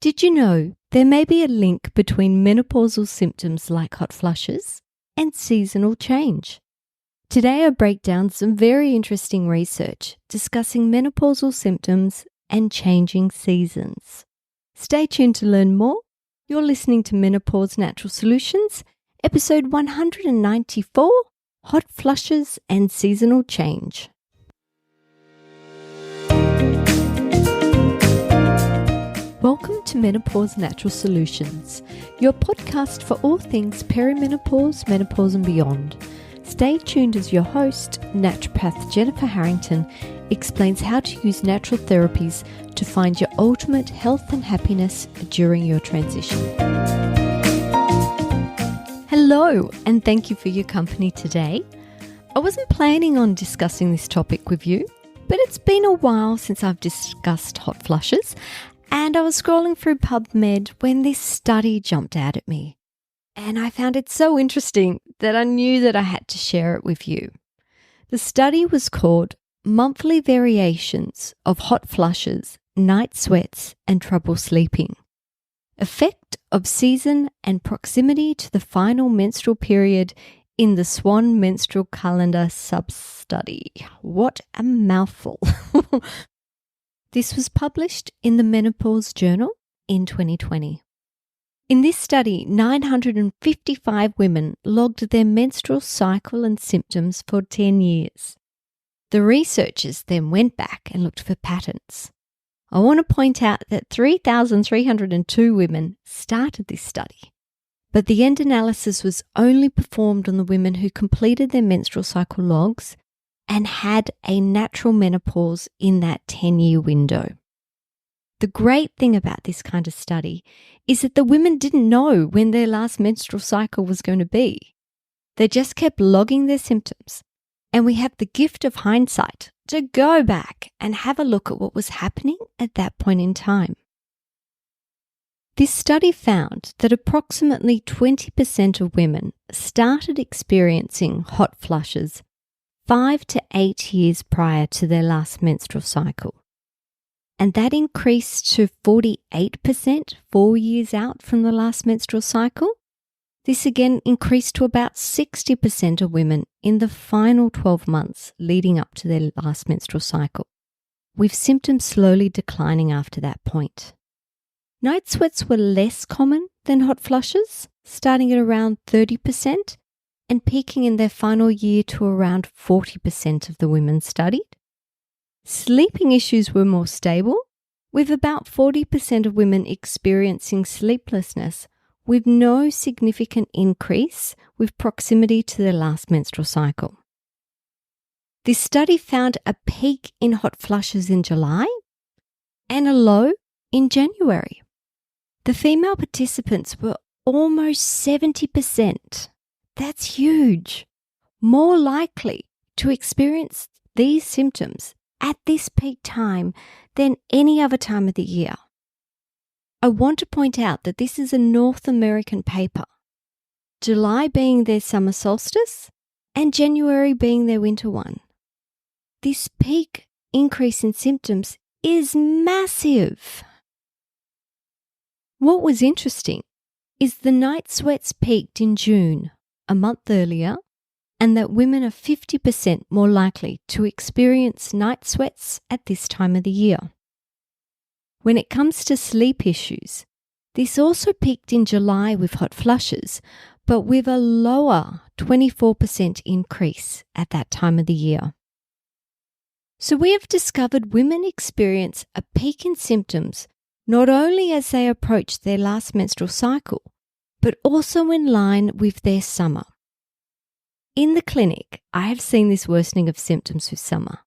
Did you know there may be a link between menopausal symptoms like hot flushes and seasonal change? Today I break down some very interesting research discussing menopausal symptoms and changing seasons. Stay tuned to learn more. You're listening to Menopause Natural Solutions, episode 194, Hot Flushes and Seasonal Change. Welcome to Menopause Natural Solutions, your podcast for all things perimenopause, menopause and beyond. Stay tuned as your host, naturopath Jennifer Harrington, explains how to use natural therapies to find your ultimate health and happiness during your transition. Hello, and thank you for your company today. I wasn't planning on discussing this topic with you, but it's been a while since I've discussed hot flushes, and I was scrolling through Pubmed when this study jumped out at me. And I found it so interesting that I knew that I had to share it with you. The study was called Monthly Variations of Hot Flushes, Night Sweats and Trouble Sleeping. Effect of Season and Proximity to the Final Menstrual Period in the Swan Menstrual Calendar Substudy. What a mouthful. This was published in the Menopause Journal in 2020. In this study, 955 women logged their menstrual cycle and symptoms for 10 years. The researchers then went back and looked for patterns. I want to point out that 3,302 women started this study, but the end analysis was only performed on the women who completed their menstrual cycle logs and had a natural menopause in that 10-year window. The great thing about this kind of study is that the women didn't know when their last menstrual cycle was going to be. They just kept logging their symptoms, and we have the gift of hindsight to go back and have a look at what was happening at that point in time. This study found that approximately 20% of women started experiencing hot flushes 5 to 8 years prior to their last menstrual cycle. And that increased to 48% 4 years out from the last menstrual cycle. This again increased to about 60% of women in the final 12 months leading up to their last menstrual cycle, with symptoms slowly declining after that point. Night sweats were less common than hot flushes, starting at around 30%, and peaking in their final year to around 40% of the women studied. Sleeping issues were more stable, with about 40% of women experiencing sleeplessness with no significant increase with proximity to their last menstrual cycle. This study found a peak in hot flushes in July and a low in January. The female participants were almost 70%. That's huge. More likely to experience these symptoms at this peak time than any other time of the year. I want to point out that this is a North American paper, July being their summer solstice and January being their winter one. This peak increase in symptoms is massive. What was interesting is the night sweats peaked in June, a month earlier, and that women are 50% more likely to experience night sweats at this time of the year. When it comes to sleep issues, this also peaked in July with hot flushes, but with a lower 24% increase at that time of the year. So we have discovered women experience a peak in symptoms not only as they approach their last menstrual cycle, but also in line with their summer. In the clinic, I have seen this worsening of symptoms with summer,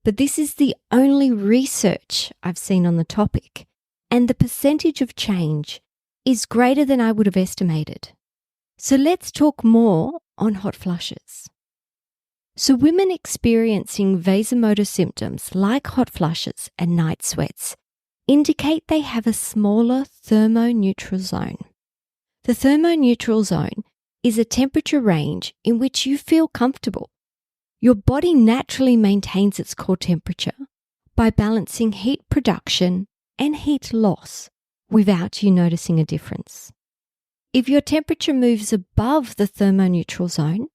but this is the only research I've seen on the topic, and the percentage of change is greater than I would have estimated. So let's talk more on hot flushes. So women experiencing vasomotor symptoms like hot flushes and night sweats indicate they have a smaller thermoneutral zone. The thermoneutral zone is a temperature range in which you feel comfortable. Your body naturally maintains its core temperature by balancing heat production and heat loss without you noticing a difference. If your temperature moves above the thermoneutral zone,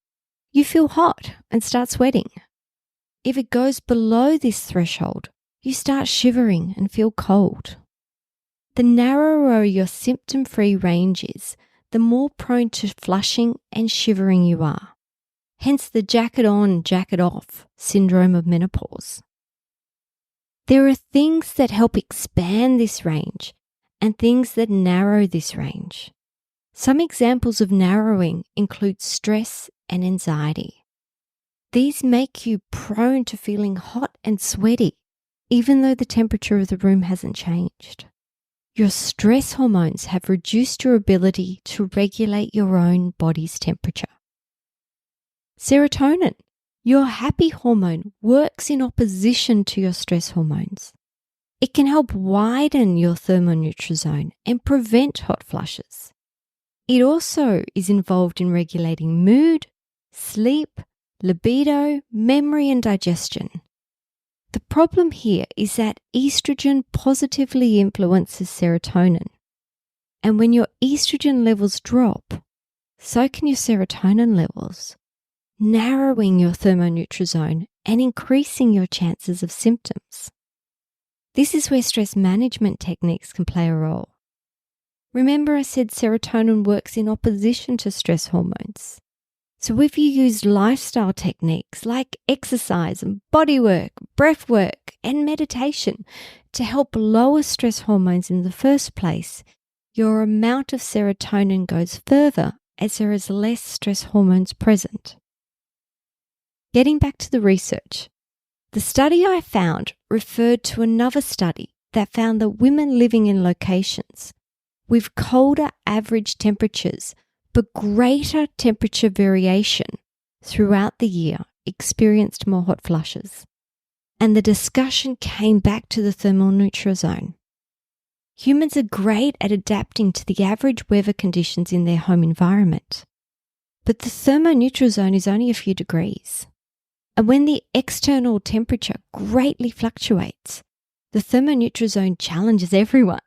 you feel hot and start sweating. If it goes below this threshold, you start shivering and feel cold. The narrower your symptom-free range is, the more prone to flushing and shivering you are. Hence the jacket on, jacket off syndrome of menopause. There are things that help expand this range and things that narrow this range. Some examples of narrowing include stress and anxiety. These make you prone to feeling hot and sweaty, even though the temperature of the room hasn't changed. Your stress hormones have reduced your ability to regulate your own body's temperature. Serotonin, your happy hormone, works in opposition to your stress hormones. It can help widen your thermoneutral zone and prevent hot flushes. It also is involved in regulating mood, sleep, libido, memory, and digestion. The problem here is that estrogen positively influences serotonin. And when your estrogen levels drop, so can your serotonin levels, narrowing your thermoneutral zone and increasing your chances of symptoms. This is where stress management techniques can play a role. Remember, I said serotonin works in opposition to stress hormones. So if you use lifestyle techniques like exercise and body work, breath work, and meditation to help lower stress hormones in the first place, your amount of serotonin goes further as there is less stress hormones present. Getting back to the research, the study I found referred to another study that found that women living in locations with colder average temperatures but greater temperature variation throughout the year experienced more hot flushes. And the discussion came back to the thermoneutral zone. Humans are great at adapting to the average weather conditions in their home environment, but the thermoneutral zone is only a few degrees. And when the external temperature greatly fluctuates, the thermoneutral zone challenges everyone,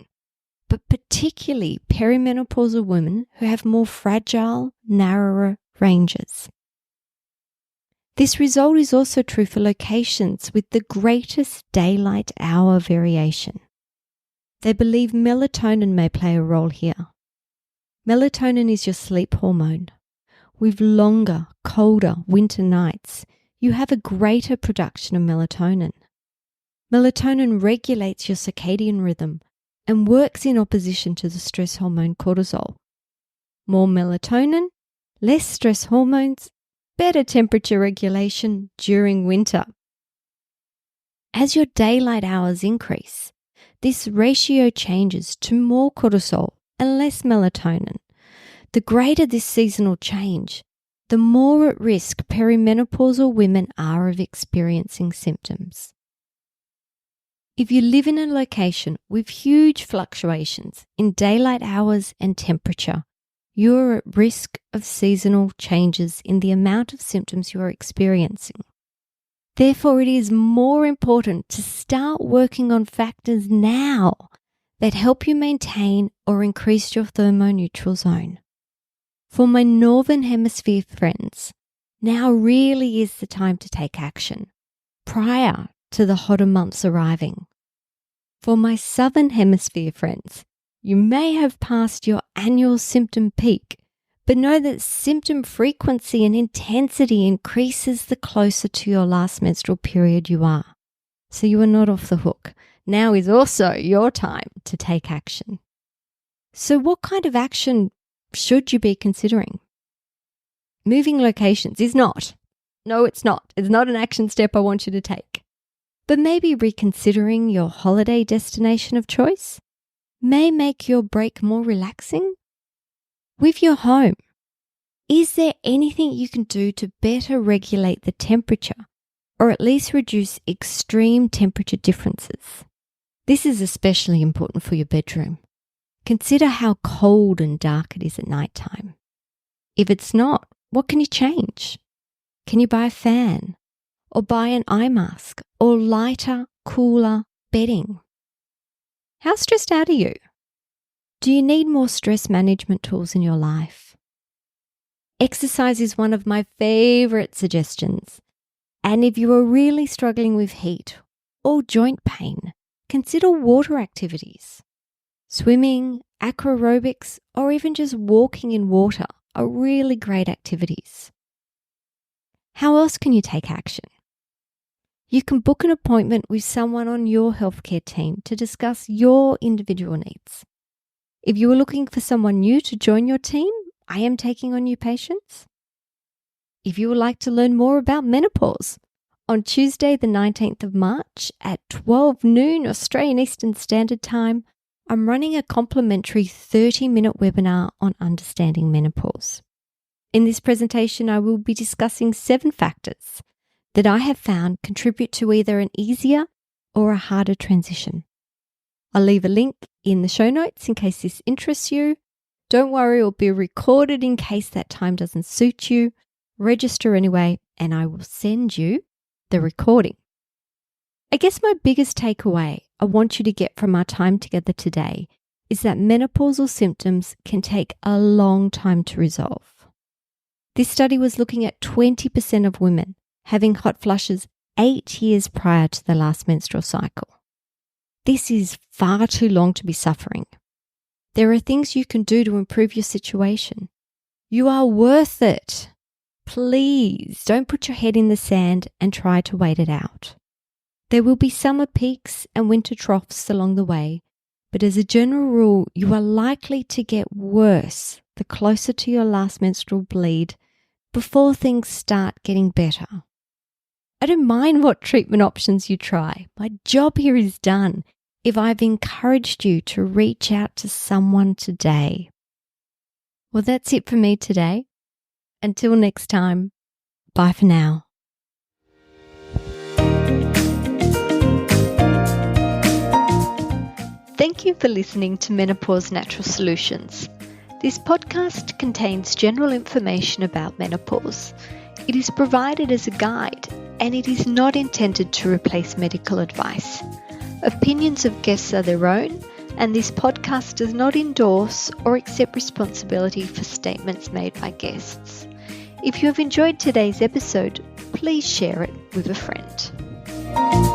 but particularly perimenopausal women who have more fragile, narrower ranges. This result is also true for locations with the greatest daylight hour variation. They believe melatonin may play a role here. Melatonin is your sleep hormone. With longer, colder winter nights, you have a greater production of melatonin. Melatonin regulates your circadian rhythm and works in opposition to the stress hormone cortisol. More melatonin, less stress hormones, better temperature regulation during winter. As your daylight hours increase, this ratio changes to more cortisol and less melatonin. The greater this seasonal change, the more at risk perimenopausal women are of experiencing symptoms. If you live in a location with huge fluctuations in daylight hours and temperature, you are at risk of seasonal changes in the amount of symptoms you are experiencing. Therefore, it is more important to start working on factors now that help you maintain or increase your thermoneutral zone. For my Northern Hemisphere friends, now really is the time to take action, prior to the hotter months arriving. For my Southern Hemisphere friends, you may have passed your annual symptom peak, but know that symptom frequency and intensity increases the closer to your last menstrual period you are. So you are not off the hook. Now is also your time to take action. So what kind of action should you be considering? Moving locations is not. No, it's not. It's not an action step I want you to take. But maybe reconsidering your holiday destination of choice may make your break more relaxing. With your home, is there anything you can do to better regulate the temperature or at least reduce extreme temperature differences? This is especially important for your bedroom. Consider how cold and dark it is at night time. If it's not, what can you change? Can you buy a fan or buy an eye mask or lighter, cooler bedding? How stressed out are you? Do you need more stress management tools in your life? Exercise is one of my favorite suggestions. And if you are really struggling with heat or joint pain, consider water activities. Swimming, aquarobics, or even just walking in water are really great activities. How else can you take action? You can book an appointment with someone on your healthcare team to discuss your individual needs. If you are looking for someone new to join your team, I am taking on new patients. If you would like to learn more about menopause, on Tuesday the 19th of March at 12 noon Australian Eastern Standard Time, I'm running a complimentary 30-minute webinar on understanding menopause. In this presentation, I will be discussing 7 factors that I have found contribute to either an easier or a harder transition. I'll leave a link in the show notes in case this interests you. Don't worry, it will be recorded in case that time doesn't suit you. Register anyway, and I will send you the recording. I guess my biggest takeaway I want you to get from our time together today is that menopausal symptoms can take a long time to resolve. This study was looking at 20% of women having hot flushes 8 years prior to the last menstrual cycle. This is far too long to be suffering. There are things you can do to improve your situation. You are worth it. Please don't put your head in the sand and try to wait it out. There will be summer peaks and winter troughs along the way, but as a general rule, you are likely to get worse the closer to your last menstrual bleed before things start getting better. I don't mind what treatment options you try. My job here is done if I've encouraged you to reach out to someone today. Well, that's it for me today. Until next time, bye for now. Thank you for listening to Menopause Natural Solutions. This podcast contains general information about menopause. It is provided as a guide, and it is not intended to replace medical advice. Opinions of guests are their own, and this podcast does not endorse or accept responsibility for statements made by guests. If you have enjoyed today's episode, please share it with a friend.